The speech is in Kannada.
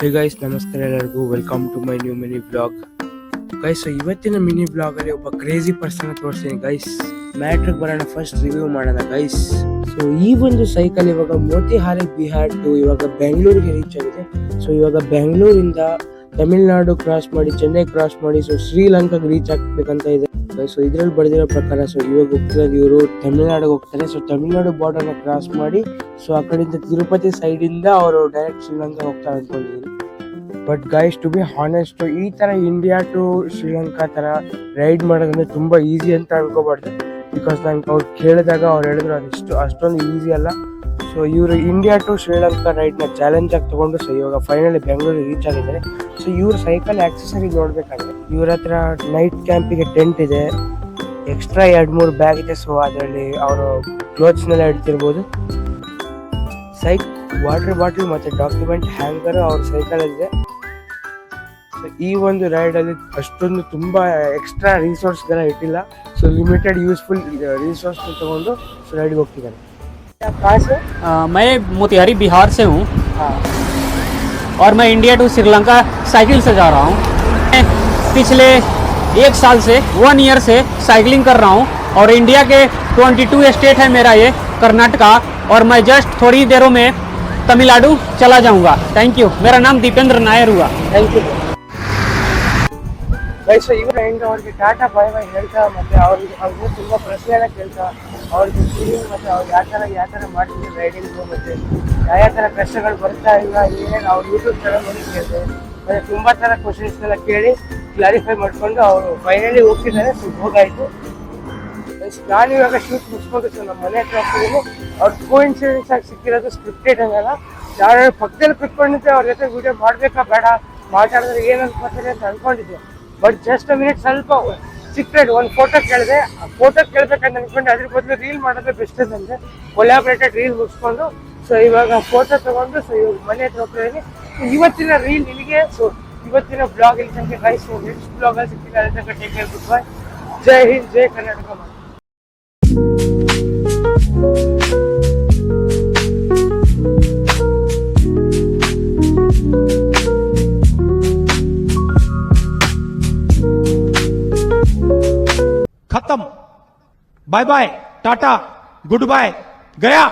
ಹೇ ಗೈಸ್, ನಮಸ್ಕಾರ ಎಲ್ಲರಿಗೂ. Welcome to my new mini vlog guys. ಇವತ್ತಿನ ಮಿನಿ ಬ್ಲಾಗ್ ಅಲ್ಲಿ ಒಬ್ಬ ಕ್ರೇಜಿ ಪರ್ಸನ್ ತೋರಿಸ್ತೀನಿ ಗೈಸ್. ಮ್ಯಾಟ್ರಿಗೆ ಬರೋಣ, ಫಸ್ಟ್ ರಿವ್ಯೂ ಮಾಡೋಣ ಗೈಸ್. ಸೊ ಈ ಒಂದು ಸೈಕಲ್ ಇವಾಗ ಮೋತಿಹಾರಿ ಬಿಹಾರ್ ಟು ಇವಾಗ ಬೆಂಗಳೂರಿಗೆ ರೀಚ್ ಆಗಿದೆ. ಸೊ ಇವಾಗ ಬೆಂಗಳೂರಿಂದ ತಮಿಳ್ನಾಡು ಕ್ರಾಸ್ ಮಾಡಿ, ಚೆನ್ನೈ ಕ್ರಾಸ್ ಮಾಡಿ, ಸೊ ಶ್ರೀಲಂಕಾಗೆ ರೀಚ್ ಆಗ್ಬೇಕಂತ ಇದೆ. ಸೊ ಇದ್ರಲ್ಲಿ ಬರೆದಿರೋ ಪ್ರಕಾರ ಸೊ ಇವಾಗ ಹೋಗ್ತಿರೋದು ಇವರು ತಮಿಳ್ನಾಡಿಗೆ ಹೋಗ್ತಾರೆ. ಸೊ ತಮಿಳ್ನಾಡು ಬಾರ್ಡರ್ ನ ಕ್ರಾಸ್ ಮಾಡಿ ಸೊ ಆ ಕಡೆಯಿಂದ ತಿರುಪತಿ ಸೈಡ್ ಇಂದ ಅವರು ಡೈರೆಕ್ಟ್ ಶ್ರೀಲಂಕಾ ಹೋಗ್ತಾರೆ ಅನ್ಕೊಂಡಿದ್ದೀನಿ. But guys, to be honest, ಈ ತರ ಇಂಡಿಯಾ ಟು ಶ್ರೀಲಂಕಾ ತರ ರೈಡ್ ಮಾಡೋದಂದ್ರೆ ತುಂಬಾ ಈಸಿ ಅಂತ ಅನ್ಕೋಬಾರ್ದು. ಬಿಕಾಸ್ ನಂಗೆ ಅವ್ರು ಕೇಳಿದಾಗ ಅವ್ರು ಹೇಳಿದ್ರು ಅಷ್ಟೊಂದು ಈಸಿ ಅಲ್ಲ. ಸೊ ಇವರು ಇಂಡಿಯಾ ಟು ಶ್ರೀಲಂಕಾ ರೈಡ್ ನ ಚಾಲೆಂಜ್ ಆಗಿ ತಗೊಂಡು ಸೊ ಇವಾಗ ಫೈನಲಿ ಬೆಂಗಳೂರಿಗೆ ರೀಚ್ ಆಗಿದ್ದಾರೆ. ಸೊ ಇವ್ರ ಸೈಕಲ್ ಆಕ್ಸೆಸರಿ ನೋಡ್ಬೇಕಾದ್ರೆ ಇವ್ರ ಹತ್ರ ನೈಟ್ ಕ್ಯಾಂಪಿಗೆ ಟೆಂಟ್ ಇದೆ, ಎಕ್ಸ್ಟ್ರಾ 2-3 ಬ್ಯಾಗ್ ಇದೆ. ಸೊ ಅದರಲ್ಲಿ ಅವರು ಕ್ಲೋತ್ಸ್ನೆಲ್ಲ ಇಡ್ತಿರ್ಬೋದು. ವಾಟರ್ ಬಾಟಲ್ ಮತ್ತೆ ಡಾಕ್ಯುಮೆಂಟ್ ಹ್ಯಾಂಗರ್ ಅವ್ರ ಸೈಕಲ್ ಇದೆ. ಸೊ ಈ ಒಂದು ರೈಡ್ ಅಲ್ಲಿ ಅಷ್ಟೊಂದು ತುಂಬಾ ಎಕ್ಸ್ಟ್ರಾ ರಿಸೋರ್ಸ್ಗೆಲ್ಲ ಇಟ್ಟಿಲ್ಲ. ಸೊ ಲಿಮಿಟೆಡ್ ಯೂಸ್ಫುಲ್ ರಿಸೋರ್ಸ್ ತಗೊಂಡು ಸೊ ರೈಡ್ಗೆ ಹೋಗ್ತಿದ್ದಾರೆ. मैं मोतिहारी बिहार से हूँ और मैं इंडिया टू श्रीलंका साइकिल से जा रहा हूँ. मैं पिछले 1 साल से 1 ईयर से साइकिलिंग कर रहा हूँ और इंडिया के 22 स्टेट है मेरा ये कर्नाटका, और मैं जस्ट थोड़ी देरों में तमिलनाडु चला जाऊँगा. Thank you. मेरा नाम दीपेंद्र नायर हुआ. Thank you guys. ಇವರ ಹೆಂಗೆ ಅವ್ರಿಗೆ ಟಾಟಾ ಬಾಯ್ ಬಾಯ್ ಹೇಳ್ತಾ, ಮತ್ತೆ ಅವ್ರಿಗೆ ತುಂಬ ಪ್ರಶ್ನೆ ಎಲ್ಲ ಕೇಳ್ತಾ, ಅವ್ರಿಗೆ ಫೀಲಿಂಗ್ ಮತ್ತೆ ಅವ್ರು ಯಾವ ಥರ ಮಾಡ್ತಿದ್ರು ರೈಡಿಂಗು, ಮತ್ತೆ ಯಾವ ಥರ ಕಷ್ಟಗಳು ಬರ್ತಾ ಇಲ್ಲ, ಏನೇನು ಅವ್ರು ಯೂಟ್ಯೂಬ್ ಚಾನಲ್ ನೋಡಿ ಕೇಳಿದೆ. ಮತ್ತೆ ತುಂಬ ಥರ ಕ್ವಶನ್ಸ್ನೆಲ್ಲ ಕೇಳಿ ಕ್ಲಾರಿಫೈ ಮಾಡಿಕೊಂಡು ಅವರು ಫೈನಲಿ ಹೋಗ್ತಿದ್ದಾರೆ. ಸೊ ಹೋಗಾಯಿತು. ನಾನು ಇವಾಗ ಶೂಟ್ ಮುಗಿಸ್ಕೊಂಡು ಸೊ ನಮ್ಮ ಮನೆ ಹತ್ರ ಹೋಗ್ತಿದ್ದೀನಿ. ಅವ್ರು ಕೋಇನ್ಸಿಡೆನ್ಸ್ ಆಗಿ ಸಿಕ್ಕಿರೋದು ಸ್ಕ್ರಿಪ್ಟೆಡ್ ಹಂಗಲ್ಲ. ಯಾರು ಪಕ್ಕದಲ್ಲಿ ಕುತ್ಕೊಂಡಿದ್ದೆ ಅವ್ರ ಜೊತೆ ವಿಡಿಯೋ ಮಾಡಬೇಕಾ ಬೇಡ, ಮಾತಾಡಿದ್ರೆ ಏನು ಅನ್ಕೋತಾರೆ ಅಂತ ಅನ್ಕೊಂಡಿದ್ದೆ. ಬಟ್ ಜಸ್ಟ್ ಮಿನಿಟ್ ಸ್ವಲ್ಪ ಸಿಕ್ರೆಟ್ ಒಂದು ಫೋಟೋ ಕೇಳಿದೆ. ಆ ಫೋಟೋ ಕೇಳ್ಬೇಕಂತ ಅನ್ಕೊಂಡು ಅದ್ರ ಬದಲು ರೀಲ್ ಮಾಡೋದೇ ಬೆಸ್ಟ್ ಅಂತಂದ್ರೆ ಕೊಲ್ಯಾಬ್ರೇಟೆಡ್ ರೀಲ್ ಮುಗಿಸ್ಕೊಂಡು ಸೊ ಇವಾಗ ಫೋಟೋ ತಗೊಂಡು ಸೊ ಇವಾಗ ಮನೆ ಹತ್ರ ಹೋಗ್ತಿದ್ದೀನಿ. ಇವತ್ತಿನ ರೀಲ್ ಇಲ್ಲಿಗೆ. ಸೊ ಇವತ್ತಿನ ಬ್ಲಾಗ್ ಇಲ್ಲಿ ತನಕ ಗೈಸ್. ನೆಕ್ಸ್ಟ್ ಬ್ಲಾಗಲ್ಲಿ ಸಿಗ್ತೀನಿ. ಅಲ್ಲಿ ತನಕ take care, goodbye. Jai Hind, Jai Karnataka. खत्म. बाय बाय, टाटा, गुड बाय, गया.